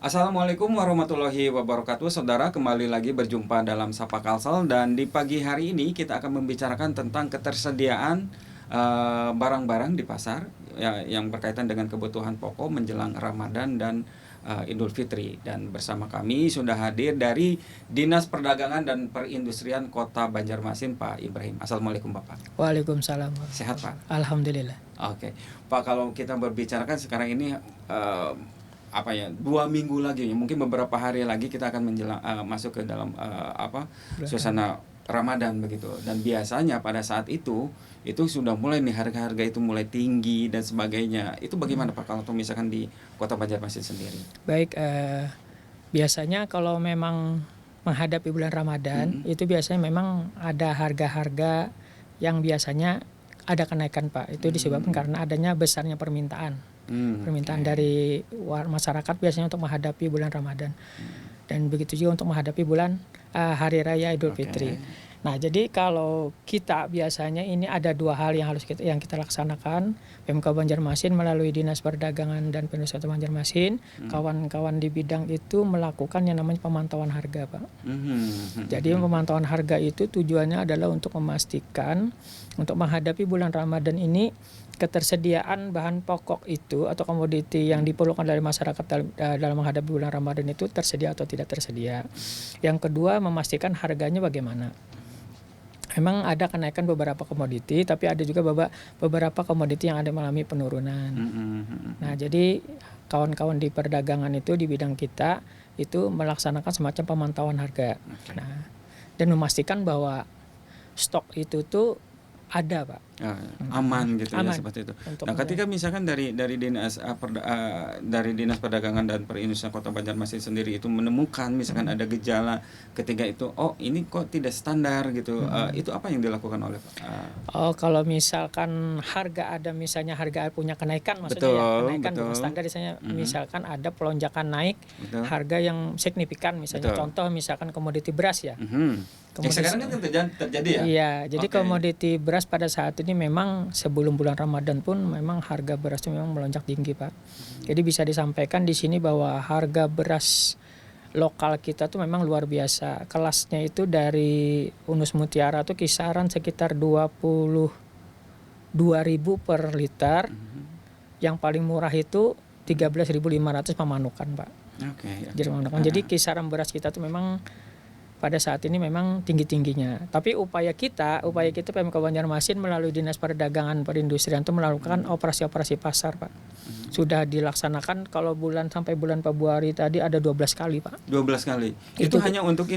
Assalamualaikum warahmatullahi wabarakatuh. Saudara, kembali lagi berjumpa dalam Sapa Kalsel, dan di pagi hari ini kita akan membicarakan tentang ketersediaan barang-barang di pasar ya, yang berkaitan dengan kebutuhan pokok menjelang Ramadan dan Idul Fitri. Dan bersama kami sudah hadir dari Dinas Perdagangan dan Perindustrian Kota Banjarmasin, Pak Ibrahim. Assalamualaikum Bapak. Waalaikumsalam. Sehat Pak? Alhamdulillah. Oke Pak, kalau kita berbicarakan sekarang ini 2 minggu lagi, mungkin beberapa hari lagi kita akan masuk ke dalam suasana Ramadan begitu. Dan biasanya pada saat itu sudah mulai nih harga-harga itu mulai tinggi dan sebagainya. Itu bagaimana Pak kalau misalkan di Kota Banjarmasin sendiri? Baik, biasanya kalau memang menghadapi bulan Ramadan itu biasanya memang ada harga-harga yang biasanya ada kenaikan Pak. Itu disebabkan karena adanya besarnya permintaan dari masyarakat biasanya untuk menghadapi bulan Ramadan, dan begitu juga untuk menghadapi bulan Hari Raya Idul Fitri. Nah, jadi kalau kita biasanya ini ada dua hal yang kita laksanakan. Pemkab Banjarmasin melalui Dinas Perdagangan dan Perindustrian Banjarmasin, kawan-kawan di bidang itu melakukan yang namanya pemantauan harga, Pak. Jadi pemantauan harga itu tujuannya adalah untuk memastikan untuk menghadapi bulan Ramadan ini ketersediaan bahan pokok itu atau komoditi yang diperlukan dari masyarakat dalam menghadapi bulan Ramadan itu tersedia atau tidak tersedia. Yang kedua, memastikan harganya bagaimana. Memang ada kenaikan beberapa komoditi, tapi ada juga beberapa komoditi yang ada mengalami penurunan. Nah, jadi kawan-kawan di perdagangan itu di bidang kita itu melaksanakan semacam pemantauan harga. Nah, dan memastikan bahwa stok itu tuh ada, Pak. Aman gitu. Aman, ya seperti itu. Nah, ketika misalkan dari Dinas Perdagangan dan Perindustrian Kota Banjarmasin sendiri itu menemukan misalkan ada gejala ketika itu, ini kok tidak standar gitu, itu apa yang dilakukan oleh Pak? Kalau misalkan misalnya harga punya kenaikan, maksudnya kenaikan bukan standar, misalkan ada pelonjakan naik harga yang signifikan, misalnya contoh misalkan komoditi beras ya. Sekarang kan terjadi ya? Iya, jadi komoditi beras pada saat ini memang sebelum bulan Ramadan pun memang harga beras itu memang melonjak tinggi, Pak. Jadi bisa disampaikan di sini bahwa harga beras lokal kita tuh memang luar biasa. Kelasnya itu dari Unus Mutiara tuh kisaran sekitar 22.000 per liter. Yang paling murah itu 13.500 Pamanukan, Pak. Jadi kisaran beras kita tuh memang pada saat ini memang tinggi-tingginya. Tapi upaya kita Pemkab Banjarmasin melalui Dinas Perdagangan Perindustrian itu melakukan operasi-operasi pasar, Pak. Sudah dilaksanakan kalau sampai bulan Februari tadi ada 12 kali, Pak. 12 kali. Itu hanya untuk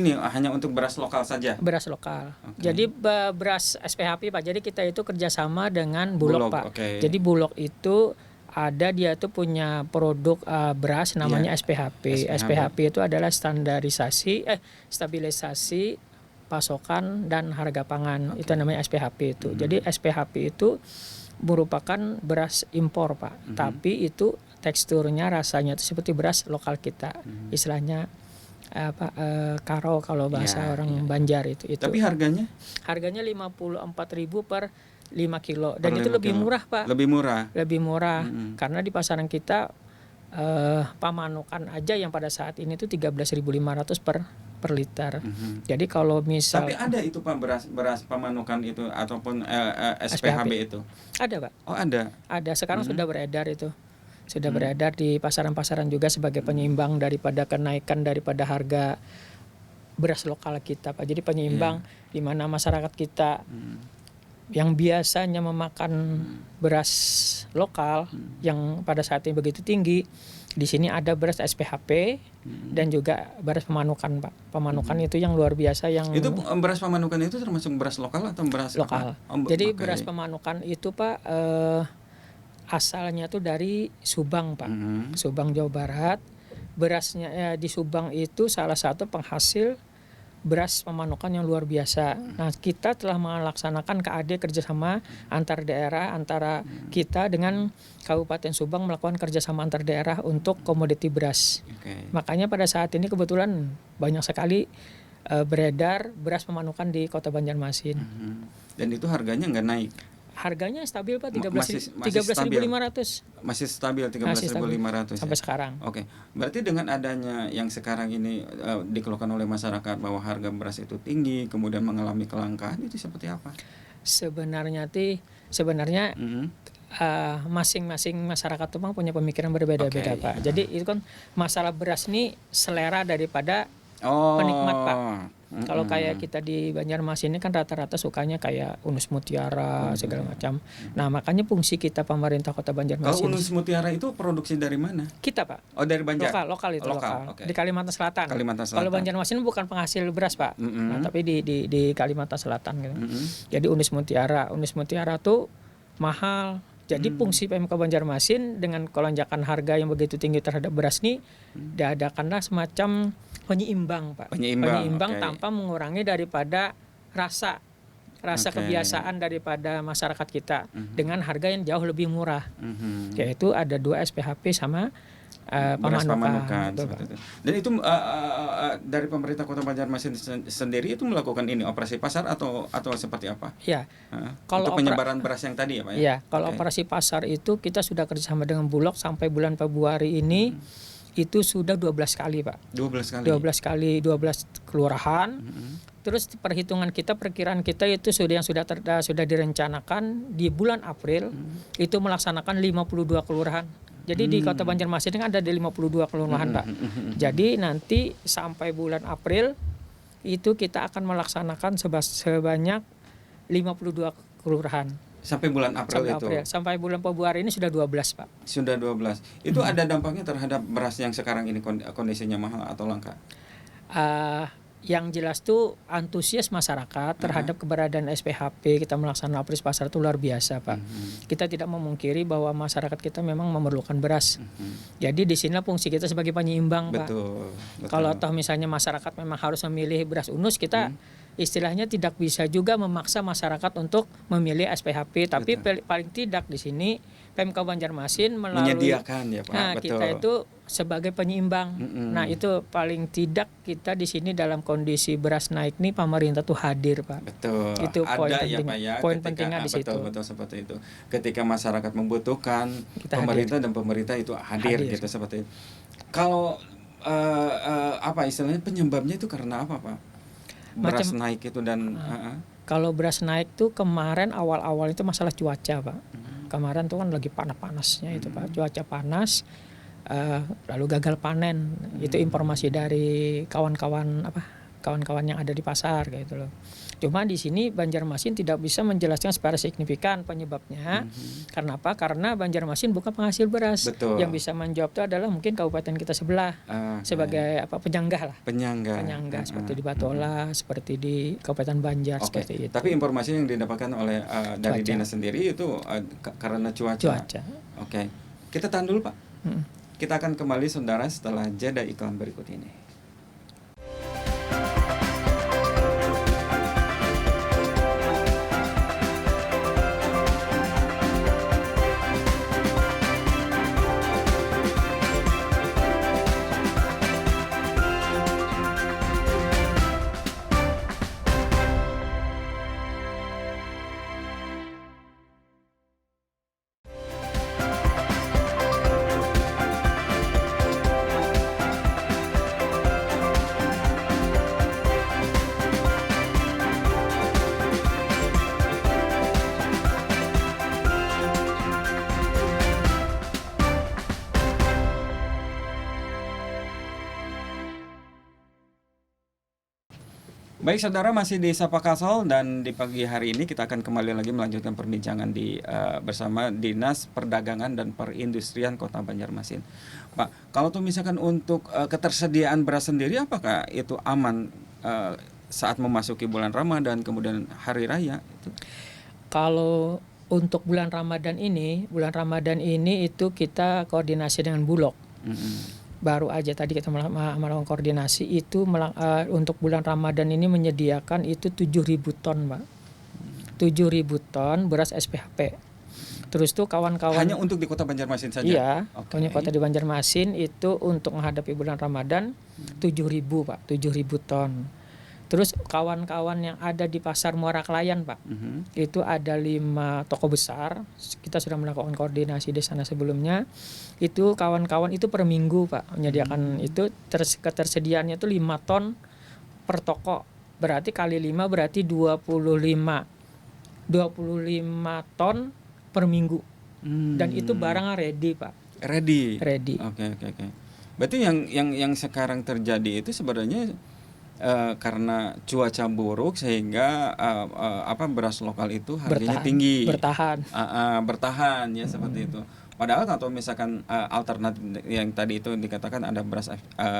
beras lokal saja. Beras lokal. Jadi beras SPHP, Pak. Jadi kita itu kerjasama dengan Bulog, Pak. Jadi Bulog itu dia tuh punya produk beras namanya SPHP. SPHP itu adalah stabilisasi pasokan dan harga pangan. Itu namanya SPHP itu. Jadi SPHP itu merupakan beras impor, Pak. Tapi itu teksturnya, rasanya itu seperti beras lokal kita. Istilahnya karo kalau bahasa orang Banjar itu. Tapi harganya? Harganya 54.000 per 5 kilo, dan itu lebih murah, Pak. Lebih murah. Karena di pasaran kita Pamanukan aja yang pada saat ini tuh 13.500 per liter. Jadi kalau Tapi ada itu Pak beras Pamanukan itu ataupun SPHB itu? Ada, Pak. Oh, ada. Ada, sekarang sudah beredar itu. Sudah beredar di pasaran-pasaran juga sebagai penyeimbang daripada kenaikan daripada harga beras lokal kita, Pak. Jadi penyeimbang di mana masyarakat kita yang biasanya memakan beras lokal yang pada saat ini begitu tinggi, di sini ada beras SPHP dan juga beras Pamanukan, Pak. Pamanukan itu yang luar biasa. Itu beras Pamanukan itu termasuk beras lokal atau beras lokal? Jadi beras Pamanukan itu, Pak, asalnya tuh dari Subang, Pak. Subang, Jawa Barat. Berasnya di Subang itu salah satu penghasil beras Pamanukan yang luar biasa. Nah, kita telah melaksanakan KAD kerjasama antar daerah, antara kita dengan Kabupaten Subang melakukan kerjasama antar daerah untuk komoditi beras. Makanya pada saat ini kebetulan banyak sekali beredar beras Pamanukan di Kota Banjarmasin. Dan itu harganya nggak naik? Harganya stabil Pak, Masih stabil. 13.500 Masih stabil Masih stabil 13.500 sampai ya. sekarang. Oke. Berarti dengan adanya yang sekarang ini dikeluhkan oleh masyarakat bahwa harga beras itu tinggi, kemudian mengalami kelangkaan, itu seperti apa? Sebenarnya Mhm. masing-masing masyarakat tuh Bang punya pemikiran berbeda-beda Oke, Pak. Jadi itu kan masalah beras ini selera daripada Oh. penikmat Pak. Kalau Mhm. kayak kita di Banjarmasin ini kan rata-rata sukanya kayak Unus Mutiara segala macam. Nah makanya fungsi kita pemerintah Kota Kalau Banjarmasin, Unus Mutiara itu produksi dari mana? kita Pak Oh, dari Banjar. lokal itu lokal Oke. di Kalimantan Selatan. Kalimantan Kalau Selatan. Banjarmasin bukan penghasil beras Pak, Mhm. nah, tapi di Kalimantan Selatan gitu. Mhm. Jadi Unus Mutiara tuh mahal. Jadi fungsi PMK Banjarmasin dengan kelonjakan harga yang begitu tinggi terhadap beras ini diadakanlah semacam penyeimbang Pak. Penyeimbang, oke. tanpa mengurangi daripada rasa Oke. kebiasaan daripada masyarakat kita dengan harga yang jauh lebih murah. Mhm. Yaitu ada 2 SPHP sama Beras Pamanukan. Pamanukan Betul, seperti Pak. itu. Dan itu dari pemerintah Kota Banjarmasin sendiri itu melakukan ini operasi pasar atau seperti apa? Ya, Kalau Untuk penyebaran beras yang tadi ya, Pak ya? ya, kalau Oke. operasi pasar itu kita sudah kerjasama dengan Bulog sampai bulan Februari ini itu sudah 12 kali Pak. 12 kali. 12 kali 12 kelurahan. Mhm. Terus perhitungan kita, perkiraan kita itu sudah direncanakan di bulan April itu melaksanakan 52 kelurahan. Jadi di Kota Banjarmasin kan ada di 52 kelurahan Pak. Jadi nanti sampai bulan April itu kita akan melaksanakan sebanyak 52 kelurahan. Sampai bulan April itu. Sampai bulan Februari ini sudah 12 Pak. Sudah 12. Itu ada dampaknya terhadap beras yang sekarang ini kondisinya mahal atau langka? Yang jelas tuh antusias masyarakat terhadap keberadaan SPHP, kita melaksanakan operasi pasar itu luar biasa Pak. Kita tidak memungkiri bahwa masyarakat kita memang memerlukan beras. Jadi di sinilah fungsi kita sebagai penyeimbang Pak. Betul. Kalau toh misalnya masyarakat memang harus memilih beras Unus, kita istilahnya tidak bisa juga memaksa masyarakat untuk memilih SPHP, tapi paling tidak di sini PMK Banjarmasin melalui menyediakan ya Pak. Nah, Betul. kita itu sebagai penyeimbang. Nah, itu paling tidak kita di sini dalam kondisi beras naik nih pemerintah tuh hadir, Pak. Betul. Itu poin Ada penting. ya Pak ya. Poin ketika- pentingnya di situ. Betul seperti itu. Ketika masyarakat membutuhkan, Kita pemerintah dan pemerintah itu hadir Hadir. gitu seperti itu. Kalau apa istilahnya penyebabnya itu karena apa Pak? Beras naik itu dan Kalau beras naik tuh kemarin awal-awal itu masalah cuaca, Pak. Kemarin tuh kan lagi panas-panasnya itu, Pak. Cuaca panas, lalu gagal panen. Itu informasi dari kawan-kawan yang ada di pasar kayak gitu loh. Cuma di sini Banjarmasin tidak bisa menjelaskan secara signifikan penyebabnya. Karena apa? Karena Banjarmasin bukan penghasil beras. Betul. Yang bisa menjawab itu adalah mungkin kabupaten kita sebelah sebagai penyanggah lah. penyangga. Seperti di Batola, seperti di Kabupaten Banjar Oke. seperti itu. Tapi informasi yang didapatkan oleh dari Cuaca. dinas sendiri itu karena cuaca. Oke. Kita tahan dulu Pak. Kita akan kembali saudara setelah jeda iklan berikut ini. Baik saudara, masih di Sapa Kasal dan di pagi hari ini kita akan kembali lagi melanjutkan perbincangan bersama Dinas Perdagangan dan Perindustrian Kota Banjarmasin. Pak, kalau tuh misalkan untuk ketersediaan beras sendiri apakah itu aman saat memasuki bulan Ramadan kemudian hari raya itu? Kalau untuk bulan Ramadan ini itu kita koordinasi dengan Bulog. Baru aja tadi kita melakukan koordinasi itu untuk bulan Ramadan ini menyediakan itu 7.000 ton, Pak. 7.000 ton beras SPHP. Terus tuh kawan-kawan Hanya untuk di Kota Banjarmasin saja? Iya, Oke. punya kota di Banjarmasin itu untuk menghadapi bulan Ramadan 7.000, Pak, 7.000 ton. Terus kawan-kawan yang ada di Pasar Muara Klayan, Pak, itu ada 5 toko besar. Kita sudah melakukan koordinasi di sana sebelumnya. Itu kawan-kawan itu per minggu, Pak, menyediakan itu ketersediaannya itu 5 ton per toko. Berarti kali 5 berarti 25 ton per minggu. Dan itu barang ready, Pak. Ready. Oke. Berarti yang sekarang terjadi itu sebenarnya karena cuaca buruk sehingga beras lokal itu harganya tinggi. Bertahan ya seperti itu. Padahal kalau misalkan alternatif yang tadi itu dikatakan ada beras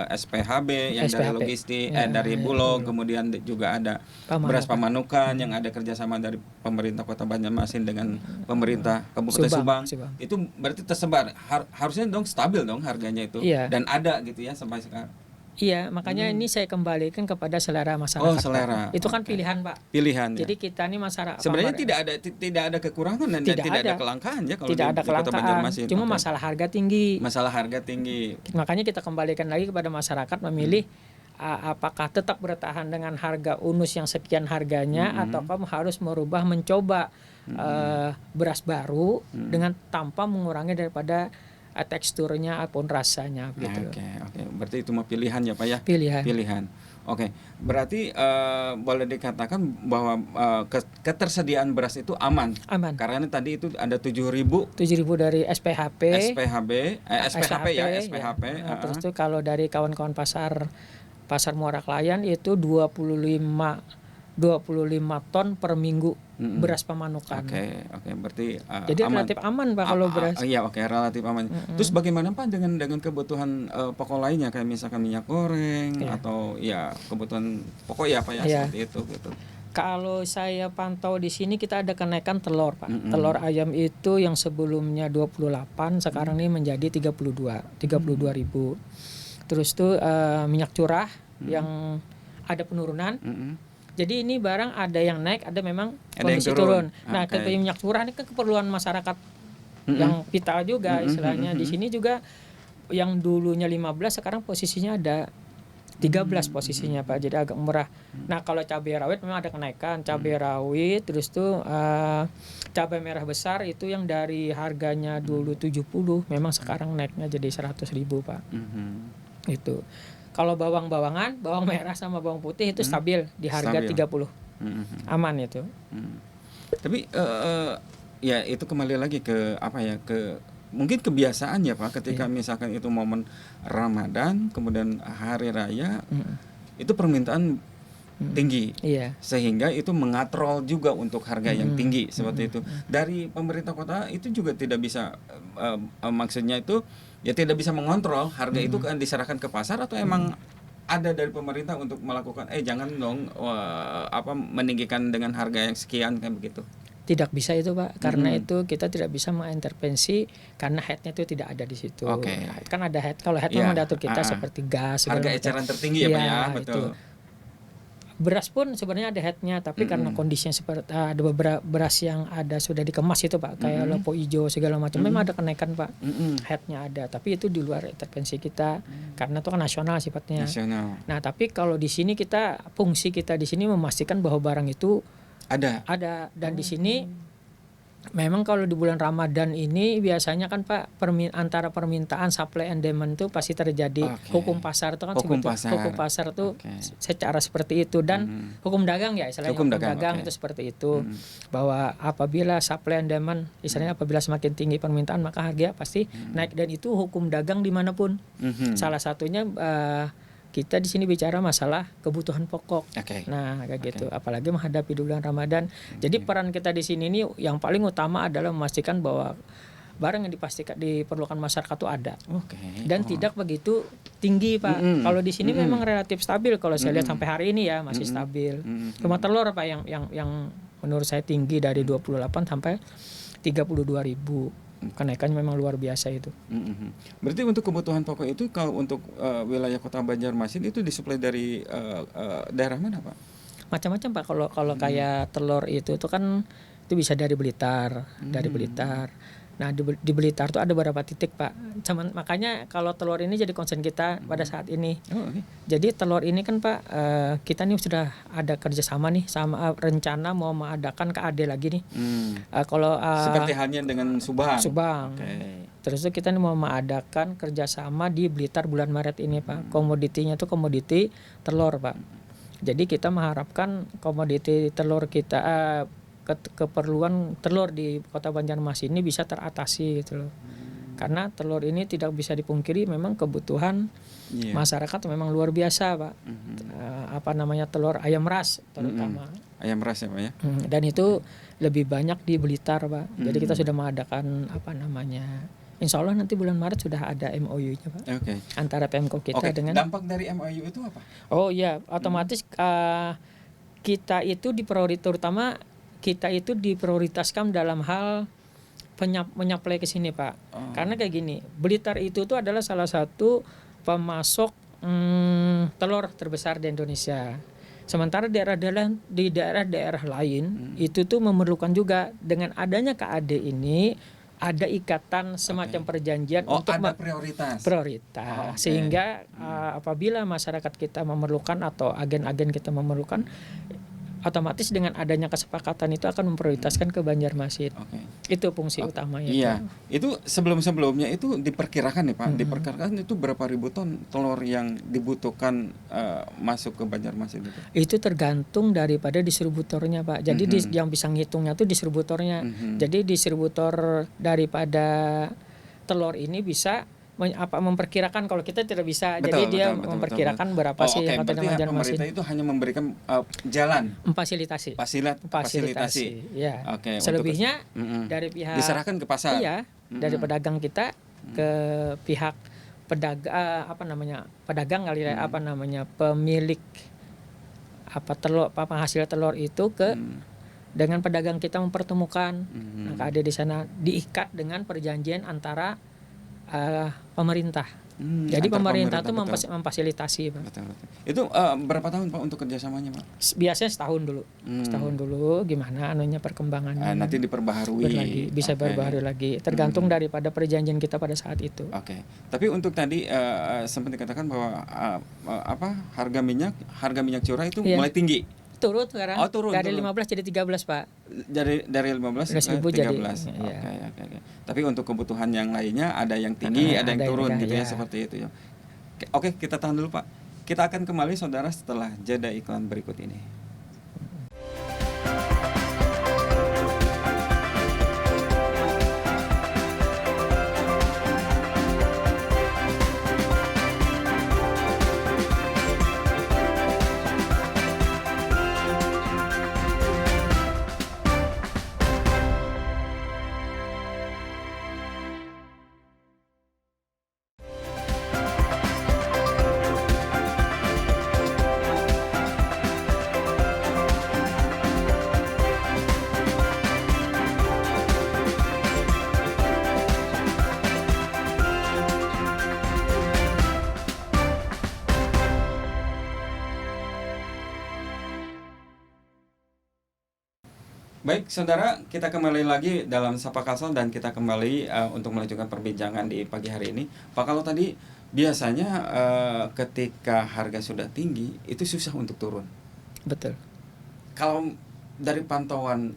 SPHB yang dari logistik, dari Bulog, kemudian juga ada beras Pamanukan yang ada kerjasama dari pemerintah Kota Banjarmasin dengan pemerintah Kabupaten Subang. Itu berarti tersebar. Harusnya dong stabil dong harganya itu, dan ada gitu ya sampai sekarang. Iya, makanya ini saya kembalikan kepada selera masyarakat. Oh, selera. Itu kan pilihan, Pak. Pilihan. Jadi kita ini masyarakat. Sebenarnya tidak ada kekurangan dan tidak ada kelangkaan ya kalau tidak ada di Kota Banjarmasin. Cuma masalah harga tinggi. Makanya kita kembalikan lagi kepada masyarakat memilih apakah tetap bertahan dengan harga UNUS yang sekian harganya atau kamu harus mencoba beras baru dengan tanpa mengurangi daripada teksturnya ataupun rasanya gitu. Oke. Berarti itu mah pilihan ya, Pak ya? Pilihan. Oke. Berarti boleh dikatakan bahwa ketersediaan beras itu aman. Karena tadi itu ada 7.000 dari SPHP. SPHP ya, SPHP. Ya. Terus itu kalau dari kawan-kawan Pasar Muara Klayan itu 25 ton per minggu beras Pamanukan. Oke. Berarti jadi aman. Relatif aman, Pak, kalau beras. Iya, relatif aman. Terus bagaimana, Pak, dengan kebutuhan pokok lainnya kayak misalkan minyak goreng atau ya kebutuhan pokok ya, Pak ya, seperti itu gitu. Kalau saya pantau di sini kita ada kenaikan telur, Pak. Telur ayam itu yang sebelumnya 28 sekarang ini menjadi 32.000. Terus tuh minyak curah yang ada penurunan. Jadi ini barang ada yang naik, ada memang kondisi turun. Nah, minyak curah ini kan keperluan masyarakat yang vital juga istilahnya. Di sini juga yang dulunya 15 sekarang posisinya ada 13 posisinya, Pak. Jadi agak murah. Nah, kalau cabai rawit memang ada kenaikan. Cabai rawit terus tuh cabai merah besar itu yang dari harganya dulu 70 memang sekarang naiknya jadi 100.000, Pak. Itu. Kalau bawang merah sama bawang putih itu stabil di harga 30. Aman itu. Tapi ya itu kembali lagi ke mungkin kebiasaan ya, Pak, ketika misalkan itu momen Ramadan kemudian hari raya itu permintaan tinggi. Sehingga itu mengatrol juga untuk harga yang tinggi seperti itu. Dari pemerintah kota itu juga tidak bisa maksudnya itu ya tidak bisa mengontrol harga itu kan diserahkan ke pasar atau emang ada dari pemerintah untuk melakukan jangan dong meninggikan dengan harga yang sekian kan begitu. Tidak bisa itu, Pak, karena itu kita tidak bisa mengintervensi karena headnya itu tidak ada di situ. Kan ada head, kalau head memang diatur kita seperti gas. Harga eceran tertinggi ya, Pak ya, betul. Itu. Beras pun sebenarnya ada headnya, tapi karena kondisinya seperti ada beberapa beras yang ada sudah dikemas itu, Pak, kayak lopo hijau segala macam, memang ada kenaikan, Pak. Headnya ada, tapi itu di luar intervensi kita karena itu kan nasional sifatnya. Nah, tapi kalau di sini fungsi kita di sini memastikan bahwa barang itu ada dan di sini memang kalau di bulan Ramadan ini biasanya kan, Pak, antara permintaan supply and demand itu pasti terjadi. Hukum pasar itu kan hukum pasar itu secara seperti itu dan hukum dagang ya istilahnya hukum dagang itu seperti itu bahwa apabila supply and demand istilahnya apabila semakin tinggi permintaan maka harga pasti naik dan itu hukum dagang dimanapun. Salah satunya kita di sini bicara masalah kebutuhan pokok. Nah, kayak gitu. Apalagi menghadapi bulan Ramadan. Jadi peran kita di sini ini yang paling utama adalah memastikan bahwa barang yang diperlukan masyarakat itu ada. Dan tidak begitu tinggi, Pak. Kalau di sini memang relatif stabil. Kalau saya lihat sampai hari ini ya masih stabil. Cuma telur, Pak, yang menurut saya tinggi dari 28 sampai 32.000. Kenaikannya memang luar biasa itu. Berarti untuk kebutuhan pokok itu kalau untuk wilayah Kota Banjarmasin itu disuplai dari daerah mana, Pak? Macam-macam, Pak. Kalau kayak telur itu kan itu bisa dari Blitar, Nah di Blitar tuh ada beberapa titik Pak. Makanya kalau telur ini jadi concern kita pada saat ini. Oh, okay. Jadi telur ini kan Pak, kita nih sudah ada kerjasama nih sama rencana mau mengadakan KAD lagi nih. Kalau seperti halnya dengan Subang. Okay. Terus itu kita nih mau mengadakan kerjasama di Blitar bulan Maret ini Pak. Komoditinya tuh komoditi telur Pak. Jadi kita mengharapkan komoditi telur kita, keperluan telur di Kota Banjarmasin ini bisa teratasi gitu loh. Karena telur ini tidak bisa dipungkiri memang kebutuhan masyarakat memang luar biasa Pak. Telur ayam ras terutama. Ayam ras ya Pak ya. Dan itu lebih banyak di Blitar Pak. Jadi kita sudah mengadakan Insya Allah nanti bulan Maret sudah ada MOU-nya Pak. Okay. Antara Pemko kita dengan. Dampak dari MOU itu apa? Oh iya, otomatis kita itu terutama kita itu diprioritaskan dalam hal menyuplai ke sini Pak. Karena kayak gini, Blitar itu tuh adalah salah satu pemasok telur terbesar di Indonesia. Sementara di daerah-daerah lain itu tuh memerlukan juga dengan adanya KAD ini ada ikatan semacam perjanjian untuk ada prioritas. Sehingga apabila masyarakat kita memerlukan atau agen-agen kita memerlukan, otomatis dengan adanya kesepakatan itu akan memprioritaskan ke Banjarmasin. Itu fungsi utamanya. Iya. Itu sebelumnya itu diperkirakan nih Pak, diperkirakan itu berapa ribu ton telur yang dibutuhkan masuk ke Banjarmasin itu? Itu tergantung daripada distributornya Pak. Jadi yang bisa ngitungnya tuh distributornya. Jadi distributor daripada telur ini bisa memperkirakan, kalau kita tidak bisa. Jadi dia memperkirakan berapa sih yang berarti pemerintah itu hanya memberikan jalan fasilitasi. Ya. Selebihnya dari pihak diserahkan ke pasar. Iya, dari pedagang kita ke pihak pedagang kali ya, pemilik telur, penghasil telur itu ke dengan pedagang kita mempertemukan. Maka ada di sana diikat dengan perjanjian antara pemerintah. Jadi pemerintah itu memfasilitasi Pak. Betul. Itu berapa tahun Pak untuk kerjasamanya Pak? Biasanya setahun dulu. Setahun dulu gimana perkembangannya. Nanti diperbaharui. Bisa berbaharui lagi. Tergantung daripada perjanjian kita pada saat itu. Tapi untuk tadi sempat dikatakan bahwa harga minyak curah itu mulai tinggi. Turun sekarang. Dari 15 jadi 13 Pak. Dari 15 ke 13. Oke. Tapi untuk kebutuhan yang lainnya ada yang tinggi, ada yang turun gitu ya, seperti itu ya. Oke, kita tahan dulu Pak. Kita akan kembali saudara setelah jeda iklan berikut ini. Baik, saudara, kita kembali lagi dalam Sapa Kalsel dan kita kembali untuk melanjutkan perbincangan di pagi hari ini. Pak, kalau tadi biasanya ketika harga sudah tinggi, itu susah untuk turun. Betul. Kalau dari pantauan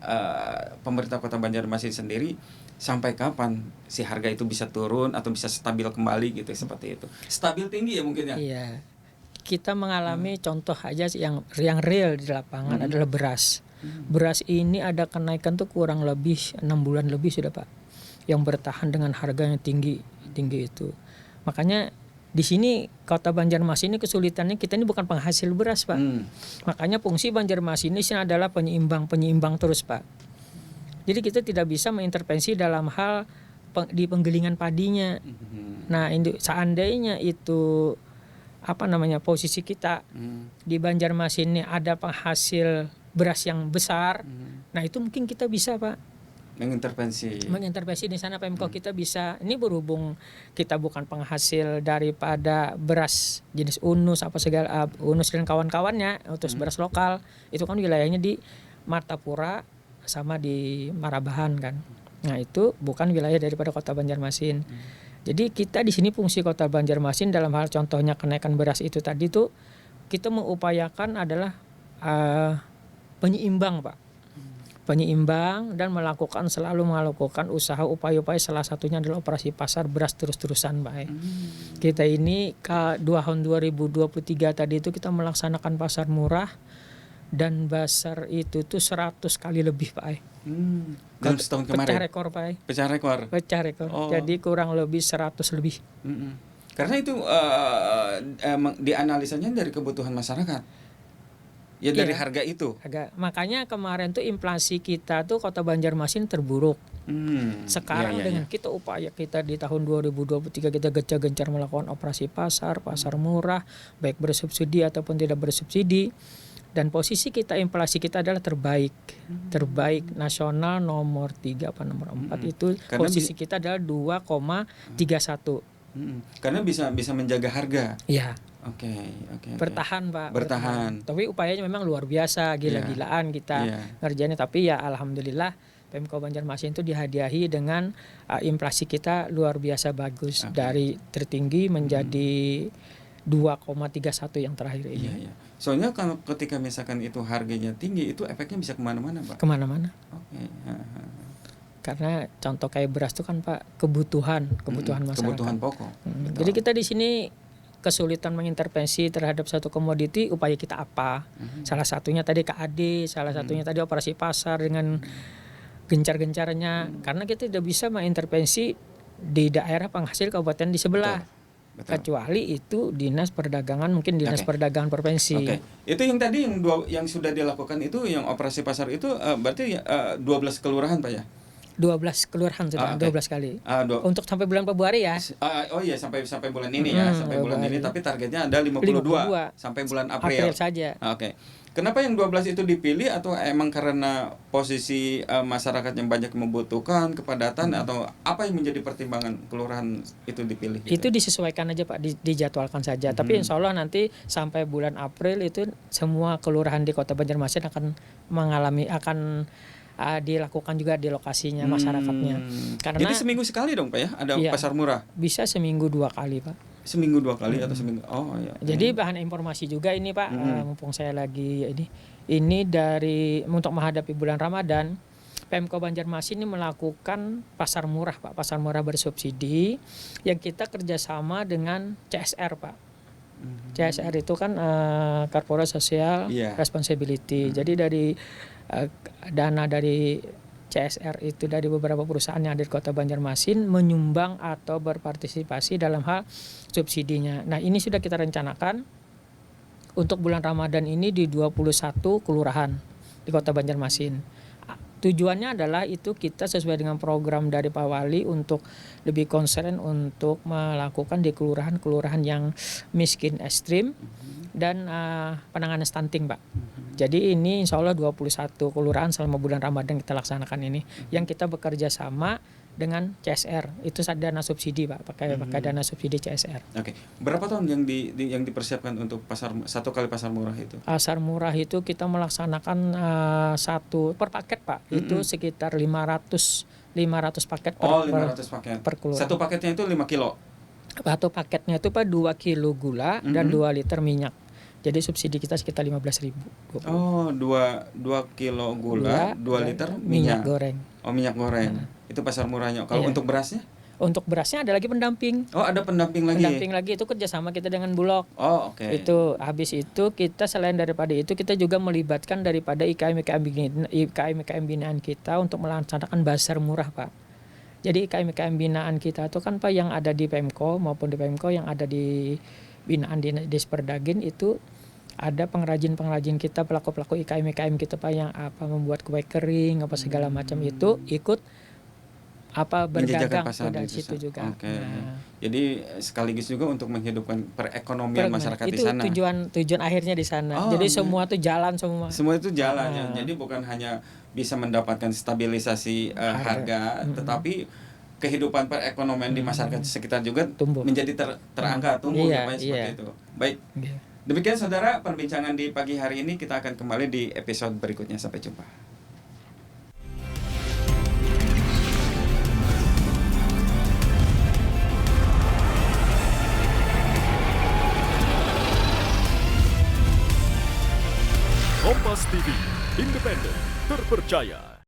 pemerintah Kota Banjarmasin sendiri, sampai kapan si harga itu bisa turun atau bisa stabil kembali gitu, seperti itu? Stabil tinggi ya mungkin ya? Iya. Kita mengalami contoh aja yang real di lapangan adalah beras. Beras ini ada kenaikan tuh kurang lebih 6 bulan lebih sudah Pak, yang bertahan dengan harga yang tinggi itu. Makanya di sini Kota Banjarmasin ini kesulitannya, kita ini bukan penghasil beras Pak. Makanya fungsi Banjarmasin ini adalah penyeimbang terus Pak. Jadi kita tidak bisa mengintervensi dalam hal di penggilingan padinya. Nah seandainya itu posisi kita di Banjarmasin ini ada penghasil beras yang besar, nah itu mungkin kita bisa Pak mengintervensi di sana. Pemko kita bisa, ini berhubung kita bukan penghasil daripada beras jenis Unus Unus dan kawan-kawannya, untuk beras lokal itu kan wilayahnya di Martapura sama di Marabahan kan. Nah, itu bukan wilayah daripada Kota Banjarmasin. Jadi kita di sini fungsi Kota Banjarmasin dalam hal contohnya kenaikan beras itu tadi tuh kita mengupayakan adalah penyeimbang, Pak. Penyeimbang dan selalu melakukan usaha upaya-upaya, salah satunya adalah operasi pasar beras terus-terusan, Pak. Kita ini tahun 2023 tadi itu kita melaksanakan pasar murah dan pasar itu tuh 100 kali lebih, Pak. Dalam setahun kemarin. Pecah rekor, Pak. Pecah rekor. Oh. Jadi kurang lebih 100 lebih. Karena itu dianalisanya dari kebutuhan masyarakat. Ya dari harga itu. Makanya kemarin tuh inflasi kita tuh Kota Banjarmasin terburuk. Sekarang dengan kita upaya kita di tahun 2023 kita gencar melakukan operasi pasar murah, baik bersubsidi ataupun tidak bersubsidi. Dan posisi kita, inflasi kita adalah terbaik nasional nomor 3 apa nomor 4 itu. Karena posisi kita adalah 2,31. Karena bisa menjaga harga. Iya. Oke. Bertahan, Pak. Bertahan. Tapi upayanya memang luar biasa, gila-gilaan kita ngerjainnya. Tapi ya alhamdulillah Pemko Banjarmasin itu dihadiahi dengan inflasi kita luar biasa bagus. Dari tertinggi menjadi 2,31 yang terakhir ini. Iya. Soalnya kalau ketika misalkan itu harganya tinggi, itu efeknya bisa kemana-mana, Pak. Kemana-mana. Oke. Karena contoh kayak beras itu kan, Pak, kebutuhan masyarakat. Kebutuhan pokok. Jadi kita di sini kesulitan mengintervensi terhadap satu komoditi, upaya kita apa? Salah satunya tadi KAD, salah satunya tadi operasi pasar dengan gencar-gencarnya. Karena kita tidak bisa mengintervensi di daerah penghasil kabupaten di sebelah. Betul. Kecuali itu dinas perdagangan, mungkin dinas perdagangan provinsi. Itu yang tadi yang sudah dilakukan itu yang operasi pasar itu berarti 12 kelurahan, Pak ya? 12 kelurahan sudah, 12 kali. Untuk sampai bulan Februari ya. Sampai bulan ini ya, sampai bulan ini, tapi targetnya ada 52 sampai bulan April saja. Kenapa yang 12 itu dipilih, atau emang karena posisi masyarakat yang banyak membutuhkan kepadatan, atau apa yang menjadi pertimbangan kelurahan itu dipilih? Itu disesuaikan aja, Pak, dijadwalkan saja. Tapi insya Allah nanti sampai bulan April itu semua kelurahan di Kota Banjarmasin akan dilakukan juga di lokasinya masyarakatnya. Karena jadi seminggu sekali dong, Pak ya, ada pasar murah? Bisa seminggu 2 kali, Pak. Seminggu 2 kali atau seminggu? Jadi bahan informasi juga ini, Pak, mumpung saya lagi ini dari untuk menghadapi bulan Ramadan, Pemko Banjarmasin ini melakukan pasar murah, Pak, pasar murah bersubsidi yang kita kerjasama dengan CSR, Pak. CSR itu kan Corporate Social Responsibility. Jadi dari dana dari CSR itu dari beberapa perusahaan yang ada di Kota Banjarmasin menyumbang atau berpartisipasi dalam hal subsidinya. Nah, ini sudah kita rencanakan untuk bulan Ramadan ini di 21 kelurahan di Kota Banjarmasin. Tujuannya adalah itu kita sesuai dengan program dari Pak Wali untuk lebih concern untuk melakukan di kelurahan-kelurahan yang miskin ekstrim dan penanganan stunting, Pak. Jadi ini insya Allah 21 kelurahan selama bulan Ramadan kita laksanakan ini. Yang kita bekerja sama dengan CSR. Itu dana subsidi, Pak, pakai dana subsidi CSR. Berapa tahun yang dipersiapkan untuk satu kali pasar murah itu? Pasar murah itu kita melaksanakan satu per paket, Pak. Itu sekitar 500 paket per kelurahan. Satu paketnya itu 5 kilo? Satu paketnya itu, Pak, 2 kilo gula dan 2 liter minyak. Jadi subsidi kita sekitar 15.000. 2 kilo gula, 2 liter minyak goreng. Minyak goreng. Itu pasar murahnya. Kalau untuk berasnya? Untuk berasnya ada lagi pendamping. Ada pendamping lagi. Pendamping lagi itu kerjasama kita dengan Bulog. Itu habis itu kita selain daripada itu kita juga melibatkan daripada IKM binaan kita untuk melaksanakan pasar murah, Pak. Jadi IKM binaan kita itu kan, Pak, yang ada di Pemko maupun di Pemko yang ada di binaan di Desperdagin itu ada pengrajin kita, pelaku-pelaku IKM kita, Pak, yang membuat kue kering segala macam itu ikut berdagang di situ juga. Jadi sekaligus juga untuk menghidupkan perekonomian masyarakat di sana. Itu tujuan akhirnya di sana. Jadi semua itu jalan semua. Semua itu jalan ya. Jadi bukan hanya bisa mendapatkan stabilisasi harga, tetapi kehidupan perekonomian di masyarakat sekitar juga tumbuh. Menjadi terangkat, tumbuh seperti itu. Baik. Demikian, saudara, perbincangan di pagi hari ini. Kita akan kembali di episode berikutnya. Sampai jumpa. Kompas TV, independen, terpercaya.